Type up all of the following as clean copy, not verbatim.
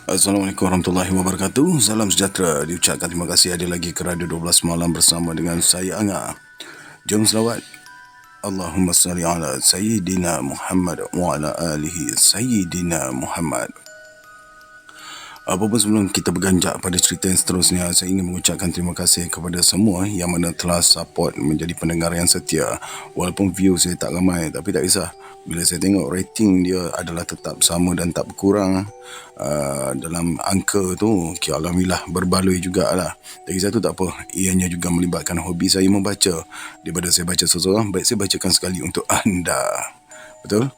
Assalamualaikum warahmatullahi wabarakatuh. Salam sejahtera. Diucapkan terima kasih ada lagi ke Radio 12 Malam bersama dengan saya Anga. Jom selawat. Allahumma salli ala Sayyidina Muhammad wa ala alihi Sayyidina Muhammad. Apapun sebelum kita berganjak pada cerita yang seterusnya, saya ingin mengucapkan terima kasih kepada semua yang mana telah support menjadi pendengar yang setia. Walaupun view saya tak ramai, tapi tak kisah. Bila saya tengok rating dia adalah tetap sama dan tak berkurang dalam angka tu, alhamdulillah berbaloi jugalah. Tak kisah tu tak apa. Ianya juga melibatkan hobi saya membaca. Daripada saya baca seseorang, baik saya bacakan sekali untuk anda. Betul?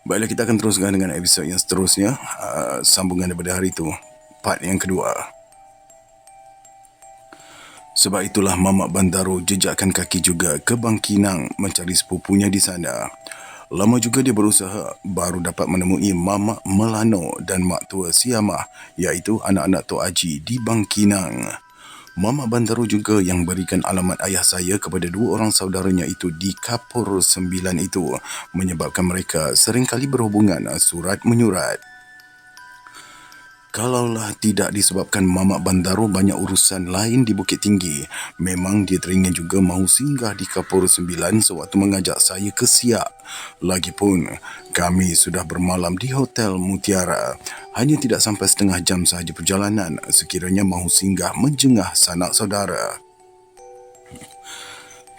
Baiklah, kita akan teruskan dengan episod yang seterusnya, sambungan daripada hari itu, part yang kedua. Sebab itulah Mamak Bandaro jejakkan kaki juga ke Bangkinang mencari sepupunya di sana. Lama juga dia berusaha, baru dapat menemui Mamak Melano dan Mak Tua Siamah, iaitu anak-anak Tok Haji di Bangkinang. Mamak Bandaro juga yang berikan alamat ayah saya kepada dua orang saudaranya itu di Kapur 9 itu, menyebabkan mereka seringkali berhubungan surat menyurat. Kalaulah tidak disebabkan Mamak Bandaro banyak urusan lain di Bukit Tinggi, memang dia teringin juga mahu singgah di Kapur 9 sewaktu mengajak saya ke Siak. Lagipun, kami sudah bermalam di Hotel Mutiara. Hanya tidak sampai setengah jam sahaja perjalanan sekiranya mahu singgah menjengah sanak saudara.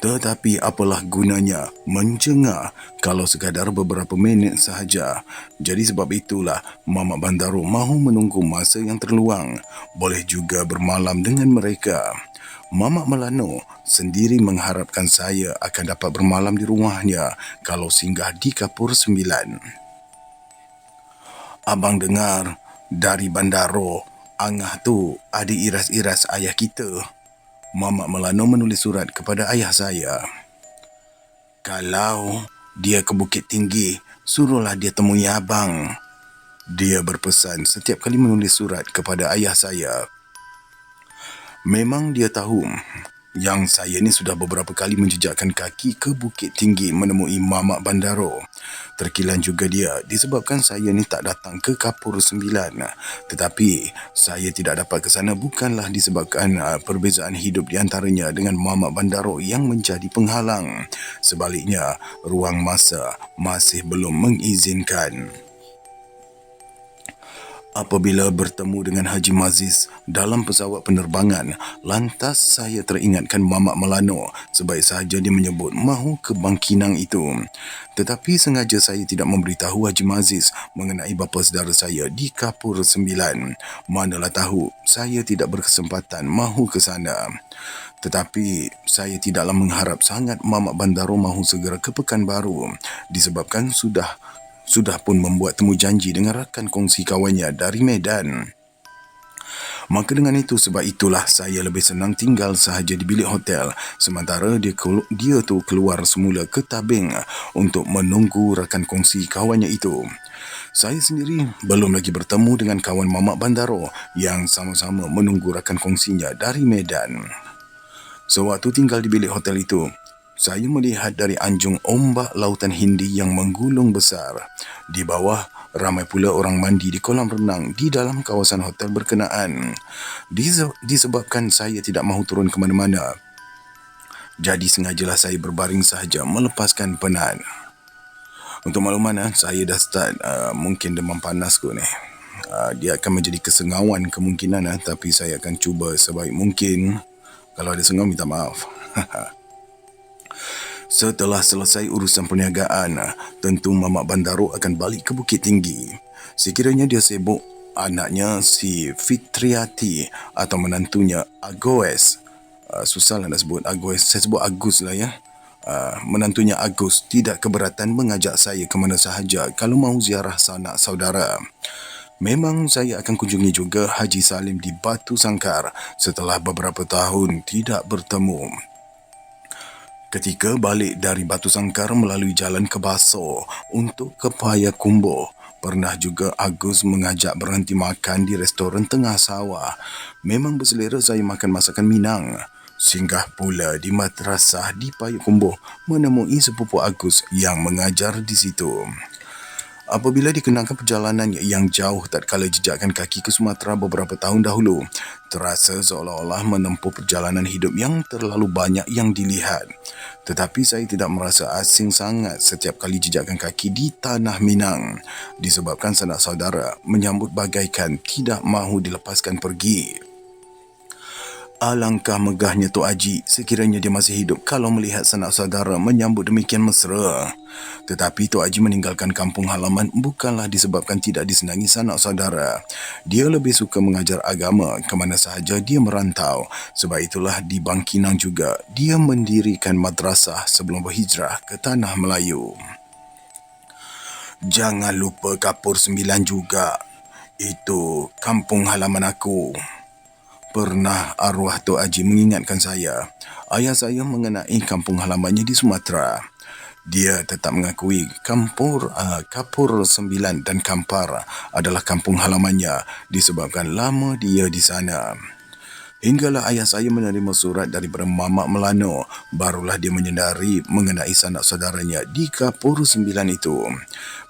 Tetapi apalah gunanya menjengah kalau sekadar beberapa minit sahaja. Jadi sebab itulah Mamak Bandaro mahu menunggu masa yang terluang. Boleh juga bermalam dengan mereka. Mamak Melano sendiri mengharapkan saya akan dapat bermalam di rumahnya kalau singgah di Kapur 9. Abang dengar dari Bandaro, Angah tu ada iras-iras ayah kita. Mamak Melano menulis surat kepada ayah saya. Kalau dia ke Bukit Tinggi, suruhlah dia temui abang. Dia berpesan setiap kali menulis surat kepada ayah saya. Memang dia tahu yang saya ni sudah beberapa kali menjejakkan kaki ke Bukit Tinggi menemui Mamak Bandaro. Terkilan juga dia disebabkan saya ni tak datang ke Kapur 9. Tetapi saya tidak dapat ke sana bukanlah disebabkan perbezaan hidup di antaranya dengan Mamak Bandaro yang menjadi penghalang. Sebaliknya, ruang masa masih belum mengizinkan. Apabila bertemu dengan Haji Maziz dalam pesawat penerbangan, lantas saya teringatkan Mamak Melano sebaik sahaja dia menyebut mahu ke Bangkinang itu. Tetapi sengaja saya tidak memberitahu Haji Maziz mengenai bapa saudara saya di Kapur 9. Manalah tahu saya tidak berkesempatan mahu ke sana. Tetapi saya tidaklah mengharap sangat Mamak Bandaro mahu segera ke Pekanbaru disebabkan sudah pun membuat temu janji dengan rakan kongsi kawannya dari Medan. Maka dengan itu, sebab itulah saya lebih senang tinggal sahaja di bilik hotel sementara dia tu keluar semula ke tabing untuk menunggu rakan kongsi kawannya itu. Saya sendiri belum lagi bertemu dengan kawan Mamak Bandaro yang sama-sama menunggu rakan kongsinya dari Medan. Sewaktu tinggal di bilik hotel itu, saya melihat dari anjung ombak lautan Hindi yang menggulung besar. Di bawah, ramai pula orang mandi di kolam renang di dalam kawasan hotel berkenaan. Disebabkan saya tidak mahu turun ke mana-mana, jadi sengajalah saya berbaring sahaja melepaskan penat. Untuk makluman, saya dah start mungkin demam panas kot ni. Dia akan menjadi kesengawan kemungkinan, tapi saya akan cuba sebaik mungkin. Kalau ada sengau, minta maaf. Setelah selesai urusan perniagaan, tentu Mamak Bandaro akan balik ke Bukit Tinggi. Sekiranya dia sibuk, anaknya si Fitriati atau menantunya Agoes, susahlah nak sebut Agoes, saya sebut Agus lah ya. Menantunya Agus tidak keberatan mengajak saya ke mana sahaja kalau mahu ziarah sanak saudara. Memang saya akan kunjungi juga Haji Salim di Batu Sangkar setelah beberapa tahun tidak bertemu. Ketika balik dari Batu Sangkar melalui jalan ke Baso untuk ke Payakumbuh, pernah juga Agus mengajak berhenti makan di restoran tengah sawah. Memang berselera saya makan masakan Minang. Singgah pula di madrasah di Payakumbuh menemui sepupu Agus yang mengajar di situ. Apabila dikenangkan perjalanan yang jauh tatkala jejakkan kaki ke Sumatera beberapa tahun dahulu, terasa seolah-olah menempuh perjalanan hidup yang terlalu banyak yang dilihat. Tetapi saya tidak merasa asing sangat setiap kali jejakkan kaki di Tanah Minang, disebabkan sanak saudara menyambut bagaikan tidak mahu dilepaskan pergi. Alangkah megahnya Tok Haji sekiranya dia masih hidup kalau melihat sanak saudara menyambut demikian mesra. Tetapi Tok Haji meninggalkan kampung halaman bukanlah disebabkan tidak disenangi sanak saudara. Dia lebih suka mengajar agama ke mana sahaja dia merantau. Sebab itulah di Bangkinang juga dia mendirikan madrasah sebelum berhijrah ke Tanah Melayu. Jangan lupa Kapur 9 juga. Itu kampung halaman aku. Pernah arwah Tok Haji mengingatkan saya, ayah saya mengenai kampung halamannya di Sumatera. Dia tetap mengakui Kapur 9 dan Kampar adalah kampung halamannya disebabkan lama dia di sana. Hinggalah ayah saya menerima surat daripada Mamak Melano, barulah dia menyedari mengenai sanak saudaranya di Kapur 9 itu.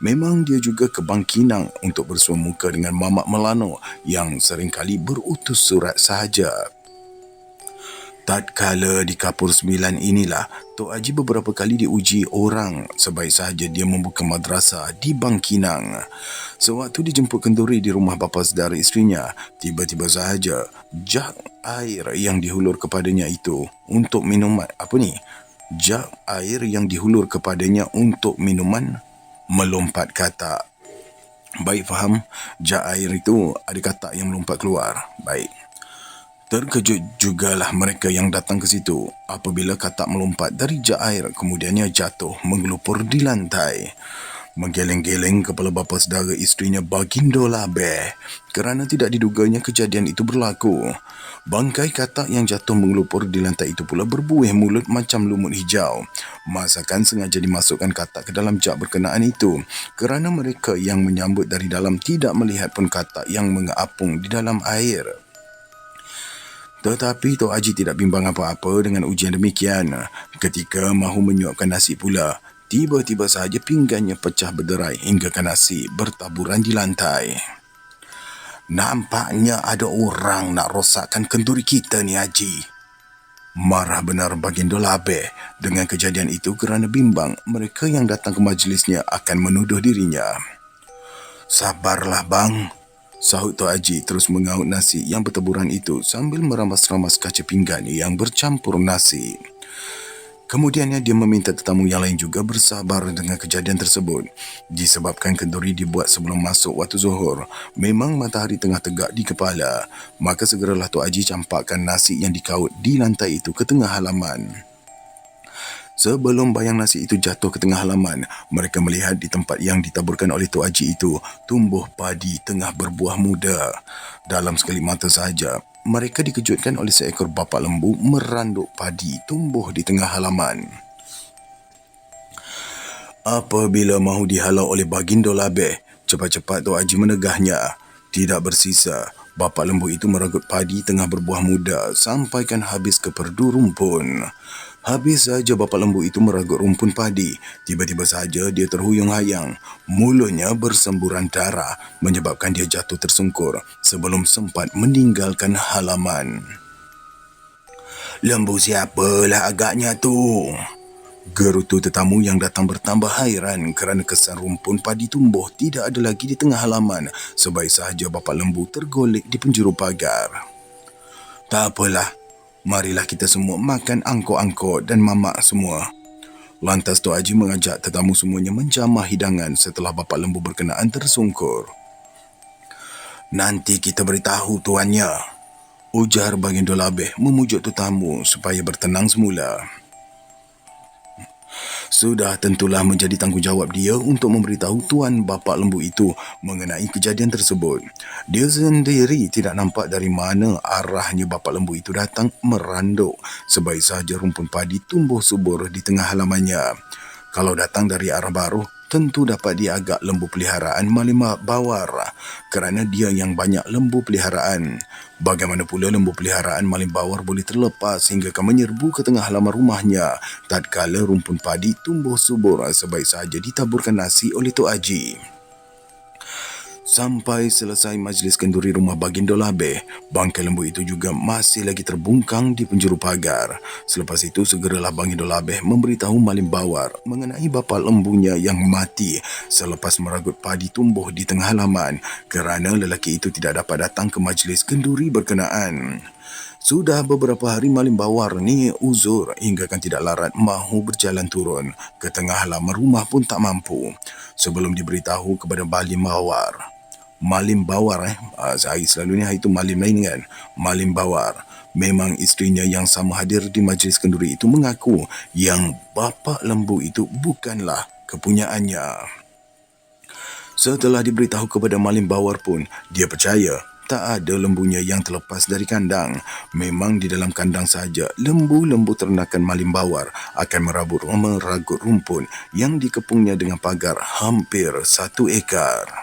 Memang dia juga ke Bangkinang untuk bersua muka dengan Mamak Melano yang seringkali berutus surat sahaja. Tatkala di Kapur 9 inilah, Tok Haji beberapa kali diuji orang sebaik sahaja dia membuka madrasah di Bangkinang. Sewaktu dijemput kenduri di rumah bapa saudara isterinya, tiba-tiba sahaja jak air yang dihulur kepadanya itu untuk minuman. Jak air yang dihulur kepadanya untuk minuman melompat katak. Baik faham, jak air itu ada katak yang melompat keluar. Baik. Terkejut jugalah mereka yang datang ke situ apabila katak melompat dari jak air kemudiannya jatuh menggelupur di lantai. Menggeleng-geleng kepala bapa saudara isterinya Bagindo Labeh kerana tidak diduganya kejadian itu berlaku. Bangkai katak yang jatuh menggelupur di lantai itu pula berbuih mulut macam lumut hijau. Masakan sengaja dimasukkan katak ke dalam jak berkenaan itu kerana mereka yang menyambut dari dalam tidak melihat pun katak yang mengapung di dalam air. Tetapi Tok Haji tidak bimbang apa-apa dengan ujian demikian. Ketika mahu menyuapkan nasi pula, tiba-tiba sahaja pinggannya pecah berderai hinggakan nasi bertaburan di lantai. Nampaknya ada orang nak rosakkan kenduri kita ni Haji. Marah benar Bagindo Labeh dengan kejadian itu kerana bimbang mereka yang datang ke majlisnya akan menuduh dirinya. Sabarlah bang, sahut Tok Haji terus mengaut nasi yang bertaburan itu sambil meramas-ramas kaca pinggan yang bercampur nasi. Kemudiannya dia meminta tetamu yang lain juga bersabar dengan kejadian tersebut. Disebabkan kenduri dibuat sebelum masuk waktu zuhur, memang matahari tengah tegak di kepala, maka segeralah Tok Haji campakkan nasi yang dikaut di lantai itu ke tengah halaman. Sebelum bayang nasi itu jatuh ke tengah halaman, mereka melihat di tempat yang ditaburkan oleh Tok Haji itu tumbuh padi tengah berbuah muda. Dalam sekelip mata sahaja, mereka dikejutkan oleh seekor bapa lembu meranduk padi tumbuh di tengah halaman. Apabila mahu dihalau oleh Bagindo Labeh, cepat-cepat Tok Haji menegahnya. Tidak bersisa, bapa lembu itu meragut padi tengah berbuah muda sampaikan habis ke perdu rumpun. Habis saja bapa lembu itu meragut rumpun padi, tiba-tiba saja dia terhuyung-hayang. Mulutnya bersemburan darah menyebabkan dia jatuh tersungkur sebelum sempat meninggalkan halaman. Lembu siapalah agaknya tu? Gerutu tetamu yang datang bertambah hairan kerana kesan rumpun padi tumbuh tidak ada lagi di tengah halaman. Sebaik sahaja bapa lembu tergolek di penjuru pagar. Tak apalah, marilah kita semua makan angkor-angkor dan mamak semua. Lantas Tok Haji mengajak tetamu semuanya menjamah hidangan setelah bapa lembu berkenaan tersungkur. Nanti kita beritahu tuannya, ujar Bagindo Labeh memujuk tetamu supaya bertenang semula. Sudah tentulah menjadi tanggungjawab dia untuk memberitahu tuan bapa lembu itu mengenai kejadian tersebut. Dia sendiri tidak nampak dari mana arahnya bapa lembu itu datang meranduk. Sebaik sahaja rumpun padi tumbuh subur di tengah halamannya. Kalau datang dari arah baru, tentu dapat diagak lembu peliharaan Malimah Bawar kerana dia yang banyak lembu peliharaan. Bagaimana pula lembu peliharaan Malim Bawar boleh terlepas hingga menyerbu ke tengah halaman rumahnya tatkala rumpun padi tumbuh subur sebaik sahaja ditaburkan nasi oleh Tok Haji. Sampai selesai majlis kenduri rumah Baginda Labeh, bangkai lembu itu juga masih lagi terbungkang di penjuru pagar. Selepas itu, segeralah Baginda Labeh memberitahu Malim Bawar mengenai bapa lembunya yang mati selepas meragut padi tumbuh di tengah halaman kerana lelaki itu tidak dapat datang ke majlis kenduri berkenaan. Sudah beberapa hari Malim Bawar ni uzur hingga kan tidak larat mahu berjalan turun ke tengah halaman rumah pun tak mampu. Sebelum diberitahu kepada Malim Bawar saya selalunya itu Malim lain kan. Malim Bawar. Memang isterinya yang sama hadir di majlis kenduri itu mengaku yang bapa lembu itu bukanlah kepunyaannya. Setelah diberitahu kepada Malim Bawar pun, dia percaya tak ada lembunya yang terlepas dari kandang. Memang di dalam kandang saja, lembu-lembu ternakan Malim Bawar akan meragut rumpun yang dikepungnya dengan pagar hampir 1 ekar.